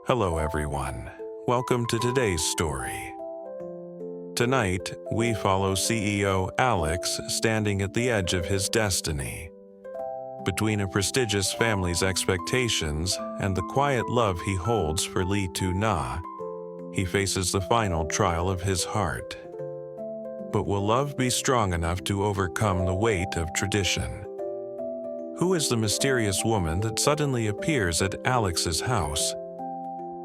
Hello everyone, welcome to today's story. Tonight, we follow CEO Alex standing at the edge of his destiny. Between a prestigious family's expectations and the quiet love he holds for Lytuna, he faces the final trial of his heart. But will love be strong enough to overcome the weight of tradition? Who is the mysterious woman that suddenly appears at Alex's house?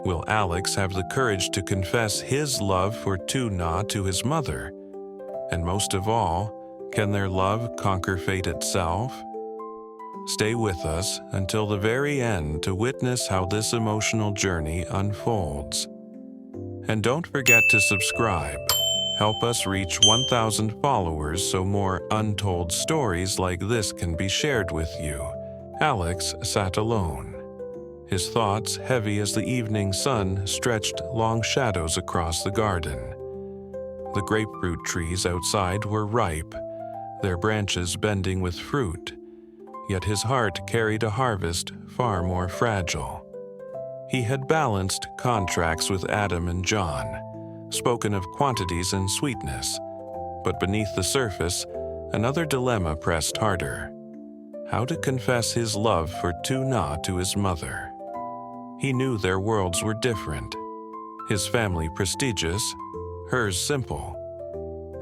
Will Alex have the courage to confess his love for Lytuna to his mother? And most of all, can their love conquer fate itself? Stay with us until the very end to witness how this emotional journey unfolds. And don't forget to subscribe. Help us reach 1,000 followers so more untold stories like this can be shared with you. Alex sat alone. His thoughts heavy as the evening sun stretched long shadows across the garden. The grapefruit trees outside were ripe, their branches bending with fruit, yet his heart carried a harvest far more fragile. He had balanced contracts with Adam and John, spoken of quantities and sweetness, but beneath the surface, another dilemma pressed harder: how to confess his love for Lytuna to his mother. He knew their worlds were different. His family prestigious, hers simple.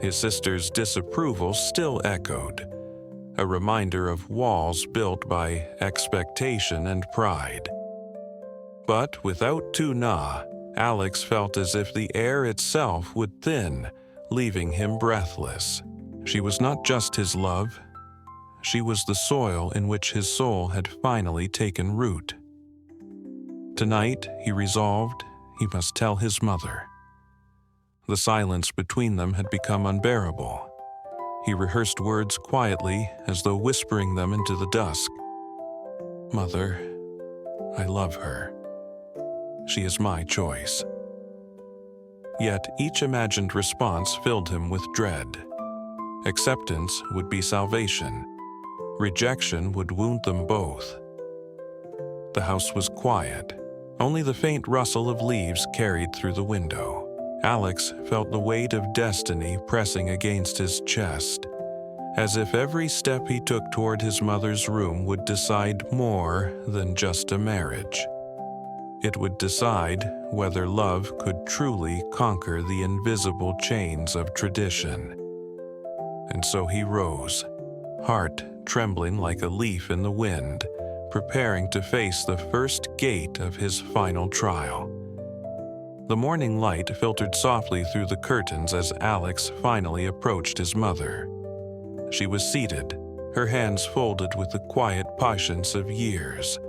His sister's disapproval still echoed, a reminder of walls built by expectation and pride. But without Lytuna, Alex felt as if the air itself would thin, leaving him breathless. She was not just his love, she was the soil in which his soul had finally taken root. Tonight, he resolved, he must tell his mother. The silence between them had become unbearable. He rehearsed words quietly, as though whispering them into the dusk. "Mother, I love her. She is my choice." Yet each imagined response filled him with dread. Acceptance would be salvation. Rejection would wound them both. The house was quiet. Only the faint rustle of leaves carried through the window. Alex felt the weight of destiny pressing against his chest, as if every step he took toward his mother's room would decide more than just a marriage. It would decide whether love could truly conquer the invisible chains of tradition. And so he rose, heart trembling like a leaf in the wind, preparing to face the first gate of his final trial. The morning light filtered softly through the curtains as Alex finally approached his mother. She was seated, her hands folded with the quiet patience of years,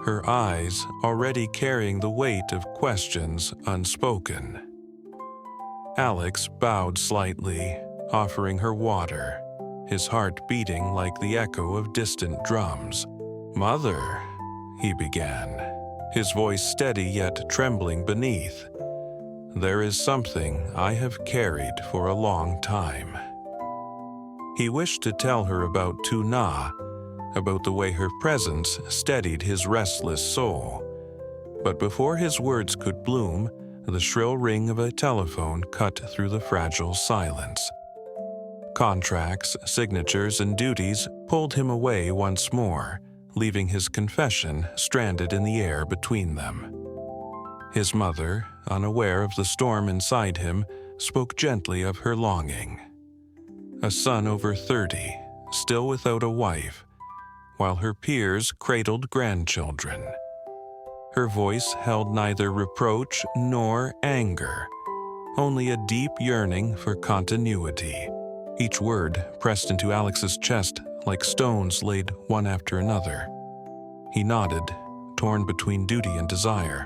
her eyes already carrying the weight of questions unspoken. Alex bowed slightly, offering her water, his heart beating like the echo of distant drums. "Mother," he began, his voice steady yet trembling beneath, "there is something I have carried for a long time." He wished to tell her about Lytuna, about the way her presence steadied his restless soul. But before his words could bloom, the shrill ring of a telephone cut through the fragile silence. Contracts, signatures, and duties pulled him away once more, leaving his confession stranded in the air between them. His mother, unaware of the storm inside him, spoke gently of her longing. A son over 30, still without a wife, while her peers cradled grandchildren. Her voice held neither reproach nor anger, only a deep yearning for continuity. Each word pressed into Alex's chest like stones laid one after another. He nodded, torn between duty and desire.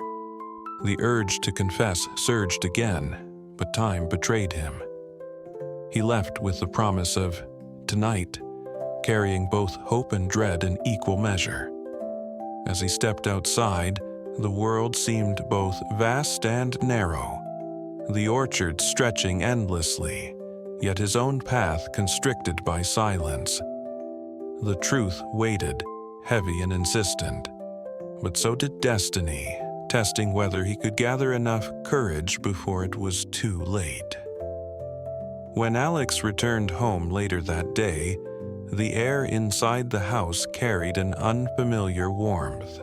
The urge to confess surged again, but time betrayed him. He left with the promise of tonight, carrying both hope and dread in equal measure. As he stepped outside, the world seemed both vast and narrow, the orchard stretching endlessly, yet his own path constricted by silence. The truth waited, heavy and insistent, but so did destiny, testing whether he could gather enough courage before it was too late. When Alex returned home later that day, the air inside the house carried an unfamiliar warmth.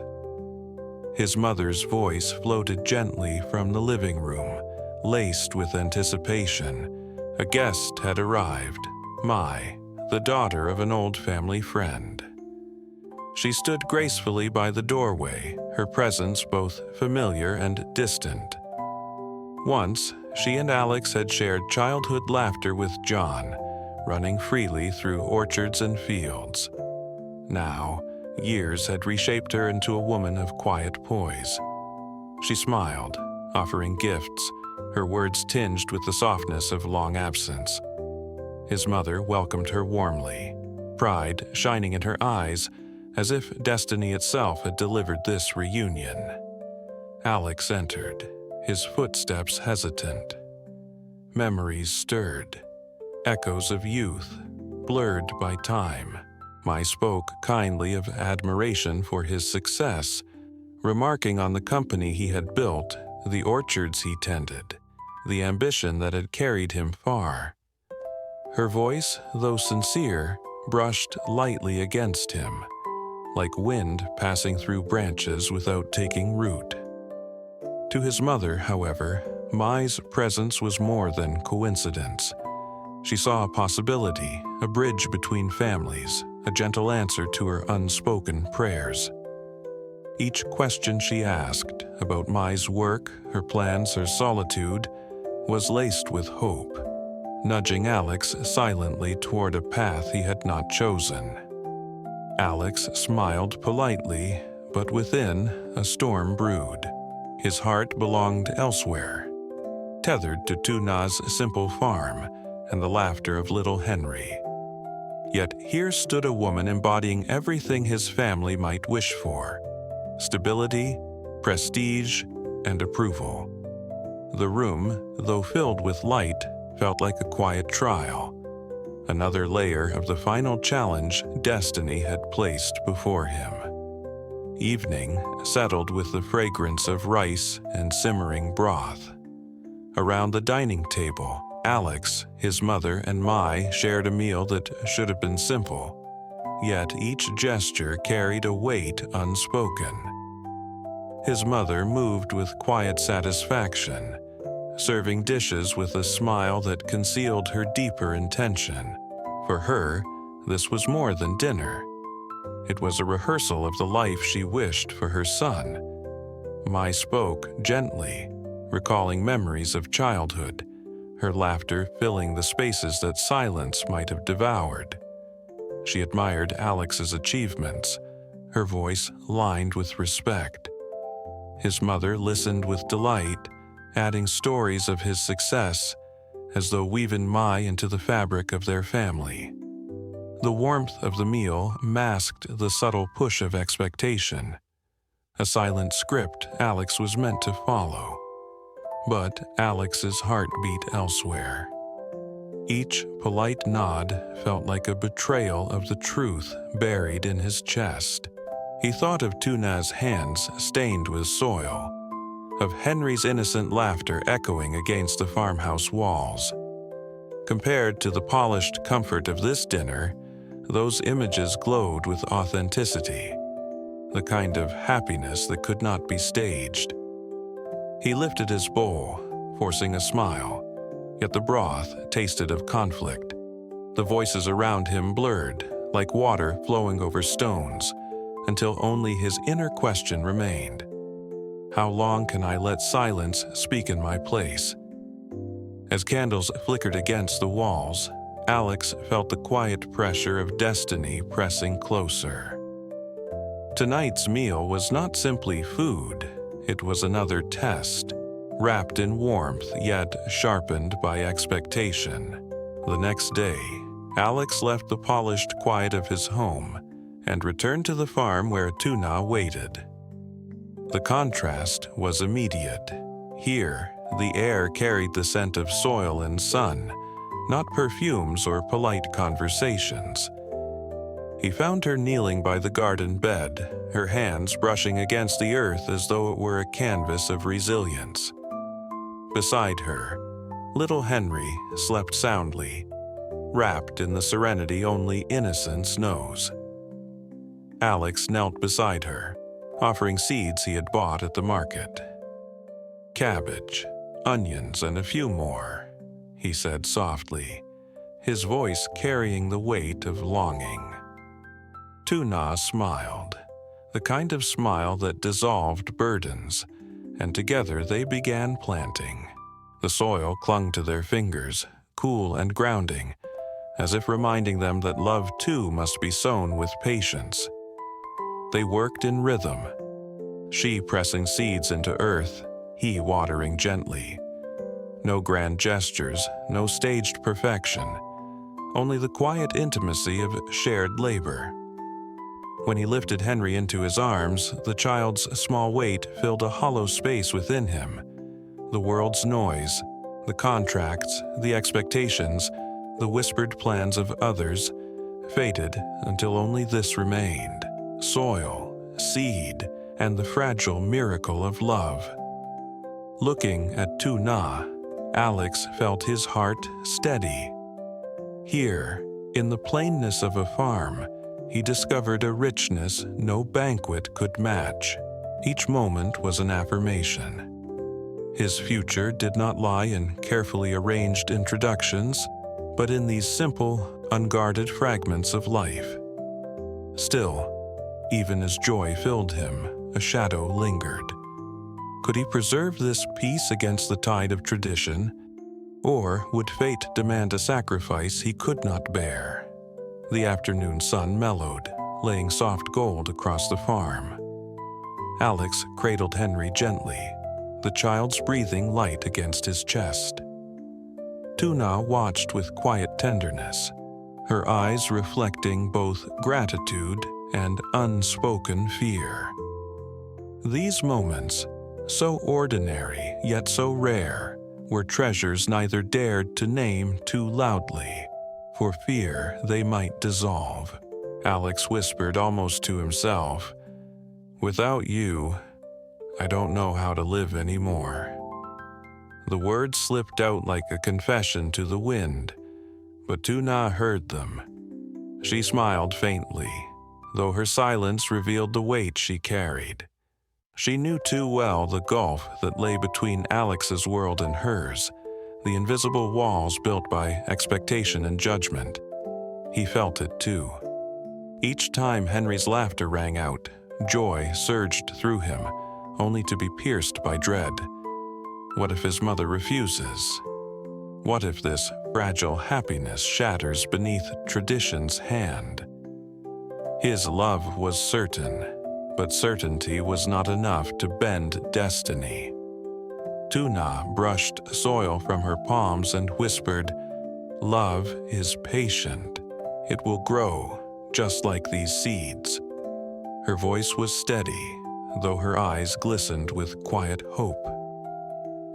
His mother's voice floated gently from the living room, laced with anticipation. A guest had arrived, Mai, the daughter of an old family friend. She stood gracefully by the doorway, her presence both familiar and distant. Once, she and Alex had shared childhood laughter with John, running freely through orchards and fields. Now, years had reshaped her into a woman of quiet poise. She smiled, offering gifts, her words tinged with the softness of long absence. His mother welcomed her warmly, pride shining in her eyes, as if destiny itself had delivered this reunion. Alex entered, his footsteps hesitant. Memories stirred, echoes of youth, blurred by time. Mai spoke kindly of admiration for his success, remarking on the company he had built, the orchards he tended, the ambition that had carried him far. Her voice, though sincere, brushed lightly against him, like wind passing through branches without taking root. To his mother, however, Mai's presence was more than coincidence. She saw a possibility, a bridge between families, a gentle answer to her unspoken prayers. Each question she asked about Mai's work, her plans, her solitude, was laced with hope, nudging Alex silently toward a path he had not chosen. Alex smiled politely, but within, a storm brewed. His heart belonged elsewhere, tethered to Tuna's simple farm and the laughter of little Henry. Yet here stood a woman embodying everything his family might wish for: stability, prestige, and approval. The room, though filled with light, felt like a quiet trial, another layer of the final challenge destiny had placed before him. Evening settled with the fragrance of rice and simmering broth. Around the dining table, Alex, his mother, and Mai shared a meal that should have been simple, yet each gesture carried a weight unspoken. His mother moved with quiet satisfaction, serving dishes with a smile that concealed her deeper intention. For her, this was more than dinner. It was a rehearsal of the life she wished for her son. Mai spoke gently, recalling memories of childhood, her laughter filling the spaces that silence might have devoured. She admired Alex's achievements, her voice lined with respect. His mother listened with delight, adding stories of his success, as though weaving Mai into the fabric of their family. The warmth of the meal masked the subtle push of expectation, a silent script Alex was meant to follow. But Alex's heart beat elsewhere. Each polite nod felt like a betrayal of the truth buried in his chest. He thought of Tuna's hands stained with soil, of Henry's innocent laughter echoing against the farmhouse walls. Compared to the polished comfort of this dinner, those images glowed with authenticity, the kind of happiness that could not be staged. He lifted his bowl, forcing a smile, yet the broth tasted of conflict. The voices around him blurred, like water flowing over stones, until only his inner question remained. How long can I let silence speak in my place? As candles flickered against the walls, Alex felt the quiet pressure of destiny pressing closer. Tonight's meal was not simply food, it was another test, wrapped in warmth yet sharpened by expectation. The next day, Alex left the polished quiet of his home and returned to the farm where Tuna waited. The contrast was immediate. Here, the air carried the scent of soil and sun, not perfumes or polite conversations. He found her kneeling by the garden bed, her hands brushing against the earth as though it were a canvas of resilience. Beside her, little Henry slept soundly, wrapped in the serenity only innocence knows. Alex knelt beside her, offering seeds he had bought at the market. "Cabbage, onions, and a few more," he said softly, his voice carrying the weight of longing. Lytuna smiled, the kind of smile that dissolved burdens, and together they began planting. The soil clung to their fingers, cool and grounding, as if reminding them that love too must be sown with patience. They worked in rhythm, she pressing seeds into earth, he watering gently. No grand gestures, no staged perfection, only the quiet intimacy of shared labor. When he lifted Henry into his arms, the child's small weight filled a hollow space within him. The world's noise, the contracts, the expectations, the whispered plans of others faded until only this remained: soil, seed, and the fragile miracle of love. Looking at Lytuna, Alex felt his heart steady. Here, in the plainness of a farm, he discovered a richness no banquet could match. Each moment was an affirmation. His future did not lie in carefully arranged introductions, but in these simple, unguarded fragments of life. Still, even as joy filled him, a shadow lingered. Could he preserve this peace against the tide of tradition, or would fate demand a sacrifice he could not bear? The afternoon sun mellowed, laying soft gold across the farm. Alex cradled Henry gently, the child's breathing light against his chest. Lytuna watched with quiet tenderness, her eyes reflecting both gratitude and unspoken fear. These moments, so ordinary yet so rare, were treasures neither dared to name too loudly, for fear they might dissolve. Alex whispered almost to himself, "Without you, I don't know how to live anymore." The words slipped out like a confession to the wind, but Lytuna heard them. She smiled faintly, though her silence revealed the weight she carried. She knew too well the gulf that lay between Alex's world and hers, the invisible walls built by expectation and judgment. He felt it too. Each time Henry's laughter rang out, joy surged through him, only to be pierced by dread. What if his mother refuses? What if this fragile happiness shatters beneath tradition's hand? His love was certain, but certainty was not enough to bend destiny. Lytuna brushed soil from her palms and whispered, "Love is patient. It will grow, just like these seeds." Her voice was steady, though her eyes glistened with quiet hope.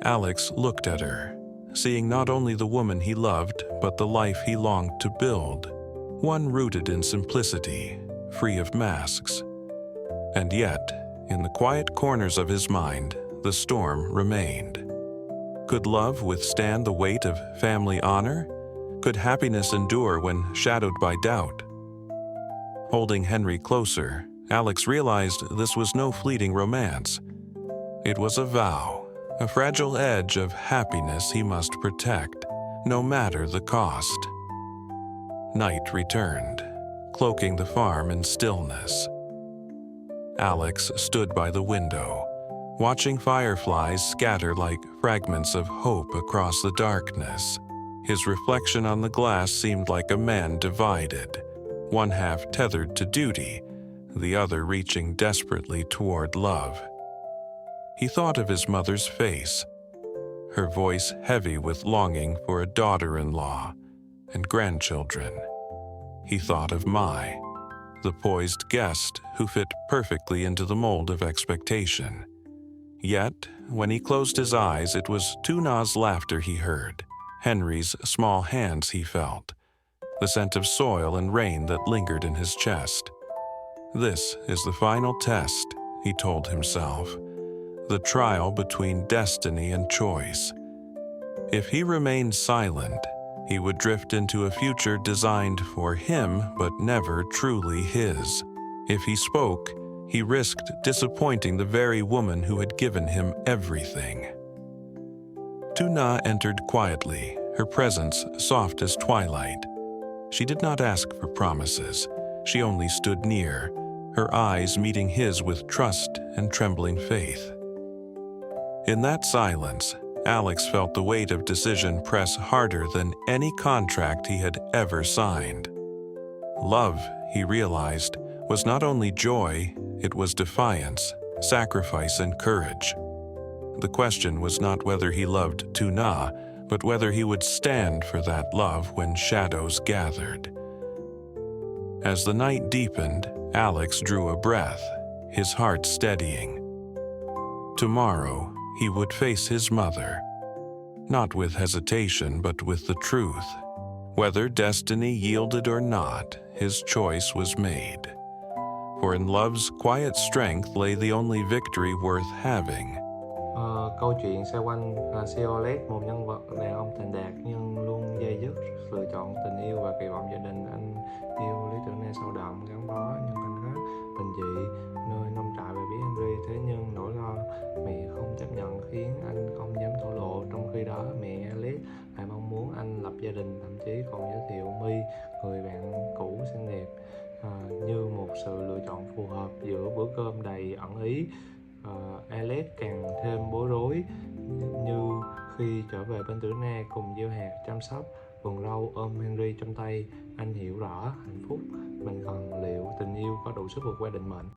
Alex looked at her, seeing not only the woman he loved, but the life he longed to build, one rooted in simplicity, free of masks. And yet, in the quiet corners of his mind, the storm remained. Could love withstand the weight of family honor? Could happiness endure when shadowed by doubt? Holding Henry closer, Alex realized this was no fleeting romance. It was a vow, a fragile edge of happiness he must protect, no matter the cost. Night returned, cloaking the farm in stillness. Alex stood by the window, watching fireflies scatter like fragments of hope across the darkness. His reflection on the glass seemed like a man divided, one half tethered to duty, the other reaching desperately toward love. He thought of his mother's face, her voice heavy with longing for a daughter-in-law and grandchildren. He thought of Mai, the poised guest who fit perfectly into the mold of expectation. Yet, when he closed his eyes, it was Lytuna's laughter he heard, Henry's small hands he felt, the scent of soil and rain that lingered in his chest. This is the final test, he told himself, the trial between destiny and choice. If he remained silent, he would drift into a future designed for him but never truly his. If he spoke, he risked disappointing the very woman who had given him everything. Lytuna entered quietly, her presence soft as twilight. She did not ask for promises. She only stood near, her eyes meeting his with trust and trembling faith. In that silence, Alex felt the weight of decision press harder than any contract he had ever signed. Love, he realized, was not only joy, it was defiance, sacrifice, and courage. The question was not whether he loved Lytuna, but whether he would stand for that love when shadows gathered. As the night deepened, Alex drew a breath, his heart steadying. Tomorrow, he would face his mother, not with hesitation but with the truth. Whether destiny yielded or not, his choice was made. For in love's quiet strength lay the only victory worth having. Câu chuyện xoay quanh Violet, một nhân vật đàn ông thành đạt nhưng luôn dây dứt lựa chọn tình yêu và kỳ vọng gia đình. Anh yêu Lytuna sâu đậm, gắn bó nhưng anh khác bình dị nơi nông trại về biết Henry. Thế nhưng nỗi lo mẹ không chấp nhận khiến anh không dám thổ lộ. Trong khi đó mẹ Alex lại mong muốn anh lập gia đình, thậm chí còn giới thiệu My, người bạn cũ xinh đẹp, như một sự lựa chọn phù hợp. Giữa bữa cơm đầy ẩn ý, Alex càng thêm bối rối, như khi trở về bên Lytuna cùng gieo hạt, chăm sóc vườn rau, ôm Henry trong tay. Anh hiểu rõ hạnh phúc mình cần, liệu tình yêu có đủ sức vượt qua định mệnh.